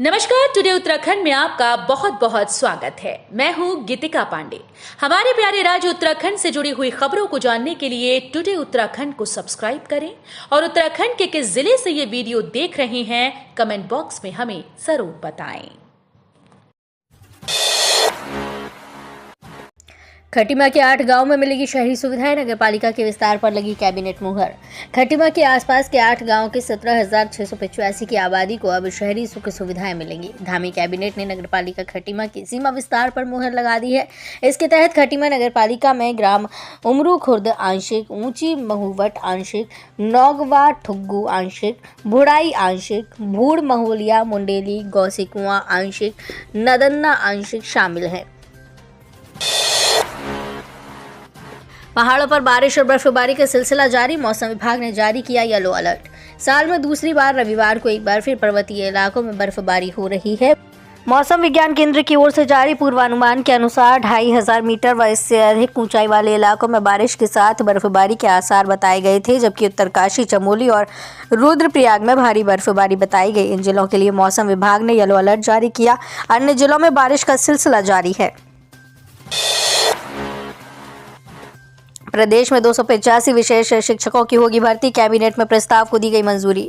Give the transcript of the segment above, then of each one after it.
नमस्कार। टुडे उत्तराखंड में आपका बहुत बहुत स्वागत है। मैं हूं गीतिका पांडे। हमारे प्यारे राज्य उत्तराखंड से जुड़ी हुई खबरों को जानने के लिए टुडे उत्तराखंड को सब्सक्राइब करें और उत्तराखंड के किस जिले से ये वीडियो देख रहे हैं कमेंट बॉक्स में हमें जरूर बताएं। खटीमा के 8 गांव में मिलेगी शहरी सुविधाएं, नगर पालिका के विस्तार पर लगी कैबिनेट मुहर। खटीमा के आसपास के 8 गांव के 17,685 की आबादी को अब शहरी सुख सुविधाएं मिलेंगी। धामी कैबिनेट ने नगर पालिका खटीमा की सीमा विस्तार पर मुहर लगा दी है। इसके तहत खटीमा नगर पालिका में ग्राम उमरू खुर्द आंशिक, ऊंची महुवट आंशिक, नौगवा ठुग्गू आंशिक, भुड़ाई आंशिक, भूड़ महोलिया मुंडेली गौसिकुआ आंशिक, नदन्ना आंशिक शामिल है। पहाड़ों पर बारिश और बर्फबारी का सिलसिला जारी। मौसम विभाग ने जारी किया येलो अलर्ट। साल में दूसरी बार रविवार को एक बार फिर पर्वतीय इलाकों में बर्फबारी हो रही है। मौसम विज्ञान केंद्र की ओर से जारी पूर्वानुमान के अनुसार 2500 मीटर व इससे अधिक ऊंचाई वाले इलाकों में बारिश के साथ बर्फबारी के आसार बताए गए थे, जबकि उत्तरकाशी, चमोली और रुद्रप्रयाग में भारी बर्फबारी बताई गई। इन जिलों के लिए मौसम विभाग ने येलो अलर्ट जारी किया। अन्य जिलों में बारिश का सिलसिला जारी है। प्रदेश में 285 विशेष शिक्षकों की होगी भर्ती। कैबिनेट में प्रस्ताव को दी गई मंजूरी।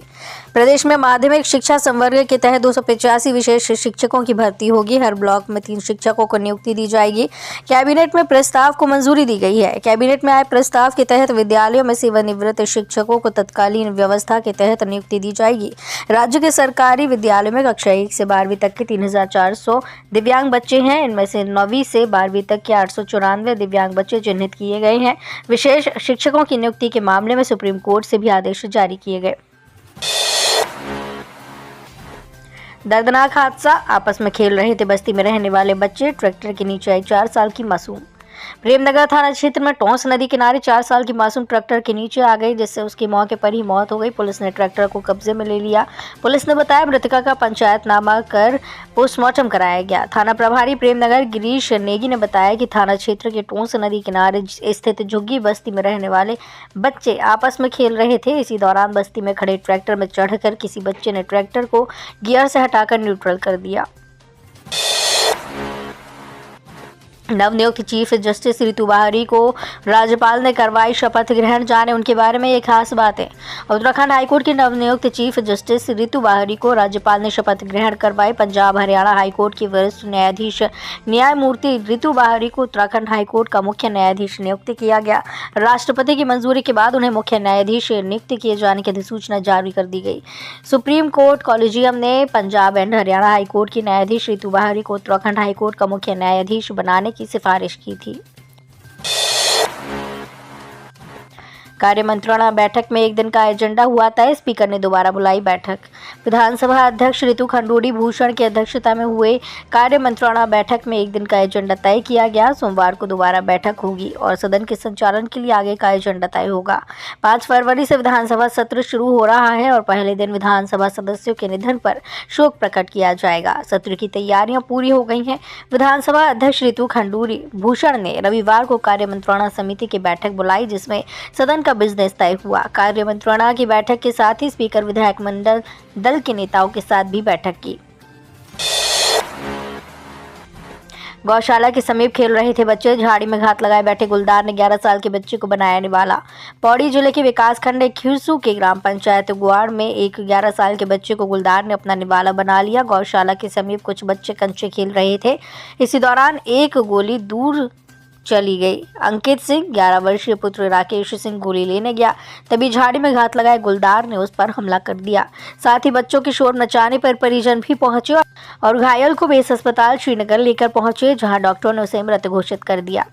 प्रदेश में माध्यमिक शिक्षा संवर्ग के तहत 285 विशेष शिक्षकों की भर्ती होगी। हर ब्लॉक में 3 शिक्षकों को नियुक्ति दी जाएगी। कैबिनेट में प्रस्ताव को मंजूरी दी गई है। कैबिनेट में आए प्रस्ताव के तहत विद्यालयों में सेवानिवृत्त शिक्षकों को तत्कालीन व्यवस्था के तहत नियुक्ति दी जाएगी। राज्य के सरकारी विद्यालयों में कक्षा 1 से 12वीं तक के 3,400 दिव्यांग बच्चे हैं। इनमें से 9वीं से 12वीं तक के 894 दिव्यांग बच्चे चिन्हित किए गए हैं। विशेष शिक्षकों की नियुक्ति के मामले में सुप्रीम कोर्ट से भी आदेश जारी किए गए। दर्दनाक हादसा, आपस में खेल रहे थे बस्ती में रहने वाले बच्चे, ट्रैक्टर के नीचे आई 4 साल की मासूम। प्रेमनगर थाना क्षेत्र में टोंस नदी किनारे 4 साल की मासूम ट्रैक्टर के नीचे आ गई, जिससे उसकी मौके पर ही मौत हो गई। पुलिस ने ट्रैक्टर को कब्जे में ले लिया। पुलिस ने बताया मृतका का पंचायतनामा कर पोस्टमार्टम कराया गया। थाना प्रभारी प्रेमनगर गिरीश नेगी ने बताया कि थाना क्षेत्र के टोंस नदी किनारे स्थित झुग्गी बस्ती में रहने वाले बच्चे आपस में खेल रहे थे। इसी दौरान बस्ती में खड़े ट्रैक्टर में चढ़कर किसी बच्चे ने ट्रैक्टर को गियर से हटाकर न्यूट्रल कर दिया। नवनियुक्त चीफ जस्टिस रितु बाहरी को राज्यपाल ने करवाई शपथ ग्रहण। जाने उनके बारे में ये खास बातें। उत्तराखंड हाईकोर्ट की नवनियुक्त चीफ जस्टिस रितु बाहरी को राज्यपाल ने शपथ ग्रहण करवाई। पंजाब हरियाणा हाईकोर्ट की वरिष्ठ न्यायाधीश न्यायमूर्ति रितु बाहरी को उत्तराखंड हाईकोर्ट का मुख्य न्यायाधीश नियुक्त किया गया। राष्ट्रपति की मंजूरी के बाद उन्हें मुख्य न्यायाधीश नियुक्त किए जाने की अधिसूचना जारी कर दी गई। सुप्रीम कोर्ट कॉलेजियम ने पंजाब एंड हरियाणा हाईकोर्ट की न्यायाधीश रितु बाहरी को उत्तराखंड हाईकोर्ट का मुख्य न्यायाधीश बनाने की सिफारिश की थी। कार्य मंत्रणा बैठक में एक दिन का एजेंडा हुआ तय। स्पीकर ने दोबारा बुलाई बैठक। विधानसभा अध्यक्ष ऋतु खंडूड़ी भूषण की अध्यक्षता में हुए कार्य मंत्रणा बैठक में एक दिन का एजेंडा तय किया गया। सोमवार को दोबारा बैठक होगी और सदन के संचालन के लिए आगे का एजेंडा तय होगा। 5 फरवरी से विधानसभा सत्र शुरू हो रहा है और पहले दिन विधानसभा सदस्यों के निधन पर शोक प्रकट किया जाएगा। सत्र की तैयारियां पूरी हो गई हैं। विधानसभा अध्यक्ष ऋतु खंडूड़ी भूषण ने रविवार को कार्य मंत्रणा समिति की बैठक बुलाई, जिसमें सदन का बिजनेस तय हुआ। कार्य मंत्रणा की बैठक के साथ ही स्पीकर विधायक मंडल दल के नेताओं के साथ भी बैठक की। गौशाला के समीप खेल रहे थे बच्चे, झाड़ी में घात लगाए बैठे गुलदार ने 11 साल के बच्चे को बनाया निवाला। पौड़ी जिले के विकासखंड खिरसू के ग्राम पंचायत गुआड़ में एक 11 साल के बच्चे को गुलदार ने अपना निवाला बना लिया। गौशाला के समीप कुछ बच्चे कंचे खेल रहे थे। इसी दौरान एक गोली दूर चली गई। अंकित सिंह 11 वर्षीय पुत्र राकेश सिंह गोली लेने गया, तभी झाड़ी में घात लगाए गुलदार ने उस पर हमला कर दिया। साथ ही बच्चों के शोर मचाने पर परिजन भी पहुंचे और घायल को बेस अस्पताल श्रीनगर लेकर पहुंचे, जहां डॉक्टरों ने उसे मृत घोषित कर दिया।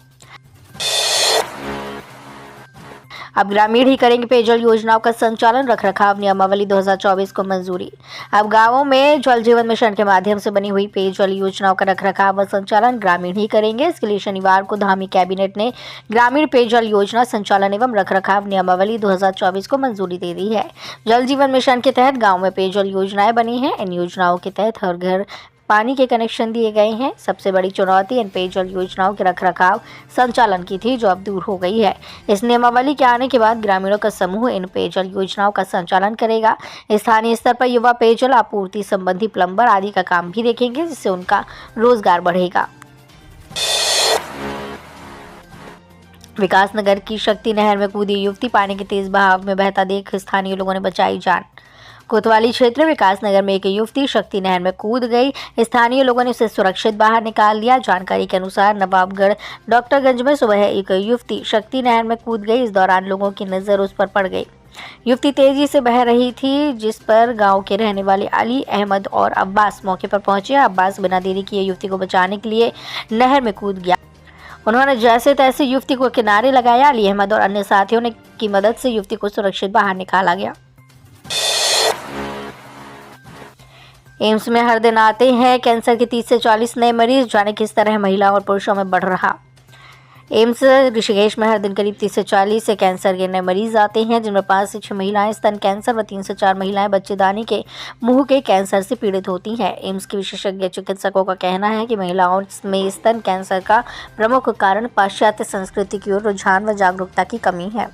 अब ग्रामीण ही करेंगे पेयजल योजनाओं का संचालन। रखरखाव नियमावली 2024 को मंजूरी। अब गांवों में जल जीवन मिशन के माध्यम से बनी हुई पेयजल योजनाओं का रखरखाव व संचालन ग्रामीण ही करेंगे। इसके लिए शनिवार को धामी कैबिनेट ने ग्रामीण पेयजल योजना संचालन एवं रखरखाव नियमावली 2024 को मंजूरी दे दी है। जल जीवन मिशन के तहत गाँव में पेयजल योजनाएं बनी हैं। इन योजनाओं के तहत हर घर पानी के कनेक्शन दिए गए हैं। सबसे बड़ी चुनौती इन पेयजल योजनाओं के रखरखाव संचालन की थी, जो अब दूर हो गई है। इस नियमावली के आने के बाद ग्रामीणों का समूह इन पेयजल योजनाओं का संचालन करेगा। स्थानीय स्तर पर युवा पेयजल आपूर्ति संबंधी प्लम्बर आदि का काम भी देखेंगे, जिससे उनका रोजगार बढ़ेगा। विकासनगर की शक्ति नहर में कूदी युवती, पानी के तेज बहाव में बहता देख स्थानीय लोगों ने बचाई जान। कोतवाली क्षेत्र विकासनगर में एक युवती शक्ति नहर में कूद गई। स्थानीय लोगों ने उसे सुरक्षित बाहर निकाल लिया। जानकारी के अनुसार नवाबगढ़ डॉक्टरगंज में सुबह एक युवती शक्ति नहर में कूद गई। इस दौरान लोगों की नजर उस पर पड़ गई। युवती तेजी से बह रही थी, जिस पर गांव के रहने वाले अली, अहमद और अब्बास मौके पर पहुंचे। अब्बास बिना देरी किए युवती को बचाने के लिए नहर में कूद गया। उन्होंने जैसे तैसे युवती को किनारे लगाया। अली, अहमद और अन्य साथियों ने की मदद से युवती को सुरक्षित बाहर निकाला गया। एम्स में हर दिन आते हैं कैंसर के 30 से 40 नए मरीज। जाने किस तरह महिलाओं और पुरुषों में बढ़ रहा। एम्स ऋषिकेश में हर दिन करीब 30 से 40 से कैंसर के नए मरीज आते हैं, जिनमें 5 से 6 महिलाएं स्तन कैंसर व 3 से 4 महिलाएं बच्चेदानी के मुंह के कैंसर से पीड़ित होती हैं। एम्स के विशेषज्ञ चिकित्सकों का कहना है कि महिलाओं में स्तन कैंसर का प्रमुख कारण पाश्चात्य संस्कृति की ओर रुझान व जागरूकता की कमी है।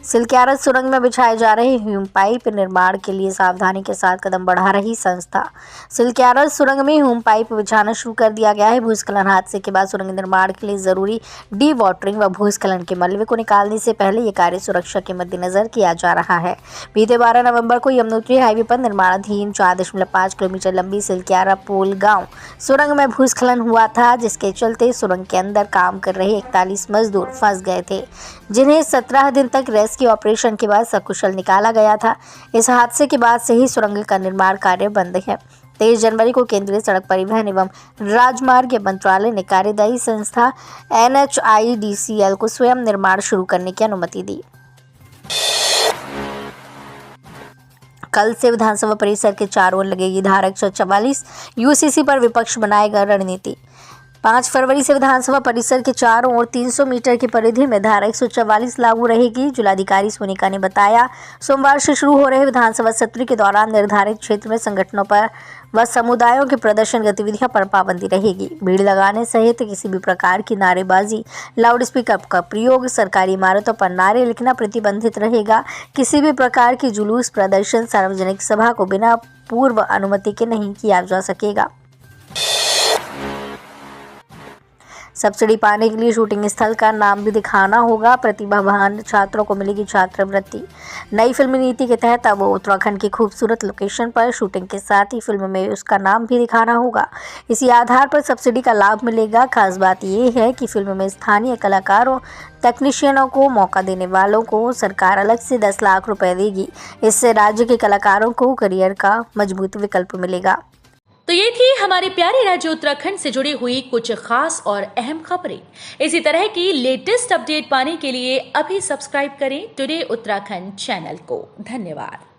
सिलक्यारस सुरंग में बिछाए जा रहे ह्यूम पाइप निर्माण के लिए सावधानी के साथ कदम बढ़ा रही संस्था। सिलक्यारस सुरंग में ह्यूम पाइप बिछाना शुरू कर दिया गया है। भूस्खलन हादसे के बाद सुरंग निर्माण के लिए जरूरी डी वाटरिंग व भूस्खलन के मलबे को निकालने से पहले ये कार्य सुरक्षा के मद्देनजर किया जा रहा है। बीते 12 नवंबर को यमुनोत्री हाईवे पर निर्माणाधीन 4.5 किलोमीटर लंबी सिलक्यारा पोल गाँव सुरंग में भूस्खलन हुआ था, जिसके चलते सुरंग के अंदर काम कर रहे 41 मजदूर फंस गए थे, जिन्हें 17 दिन तक रेस्क्यू ऑपरेशन के बाद सकुशल निकाला गया था। इस हादसे के बाद से ही सुरंग का निर्माण कार्य बंद है। 23 जनवरी को केंद्रीय सड़क परिवहन एवं राजमार्ग मंत्रालय ने कार्यदायी संस्था NHIDCL को स्वयं निर्माण शुरू करने की अनुमति दी। कल से विधानसभा परिसर के चारों ओर लगेगी धारा 144। यूसीसी पर विपक्ष बनाएगा रणनीति। 5 फरवरी से विधानसभा परिसर के चारों ओर 300 मीटर की परिधि में धारा 144 लागू रहेगी। जिलाधिकारी सोनिका ने बताया, सोमवार से शुरू हो रहे विधानसभा सत्र के दौरान निर्धारित क्षेत्र में संगठनों पर व समुदायों के प्रदर्शन गतिविधियों पर पाबंदी रहेगी। भीड़ लगाने सहित किसी भी प्रकार की नारेबाजी, लाउडस्पीकर का प्रयोग, सरकारी इमारतों पर नारे लिखना प्रतिबंधित रहेगा। किसी भी प्रकार की जुलूस, प्रदर्शन, सार्वजनिक सभा को बिना पूर्व अनुमति के नहीं किया जा सकेगा। सब्सिडी पाने के लिए शूटिंग स्थल का नाम भी दिखाना होगा। प्रतिभावान छात्रों को मिलेगी छात्रवृत्ति। नई फिल्म नीति के तहत अब उत्तराखंड की खूबसूरत लोकेशन पर शूटिंग के साथ ही फिल्म में उसका नाम भी दिखाना होगा। इसी आधार पर सब्सिडी का लाभ मिलेगा। खास बात यह है कि फिल्म में स्थानीय कलाकारों, तकनीशियनों को मौका देने वालों को सरकार अलग से 10 लाख रुपए देगी। इससे राज्य के कलाकारों को करियर का मजबूत विकल्प मिलेगा। तो ये थी हमारे प्यारे राज्य उत्तराखंड से जुड़ी हुई कुछ खास और अहम खबरें। इसी तरह की लेटेस्ट अपडेट पाने के लिए अभी सब्सक्राइब करें टुडे उत्तराखंड चैनल को। धन्यवाद।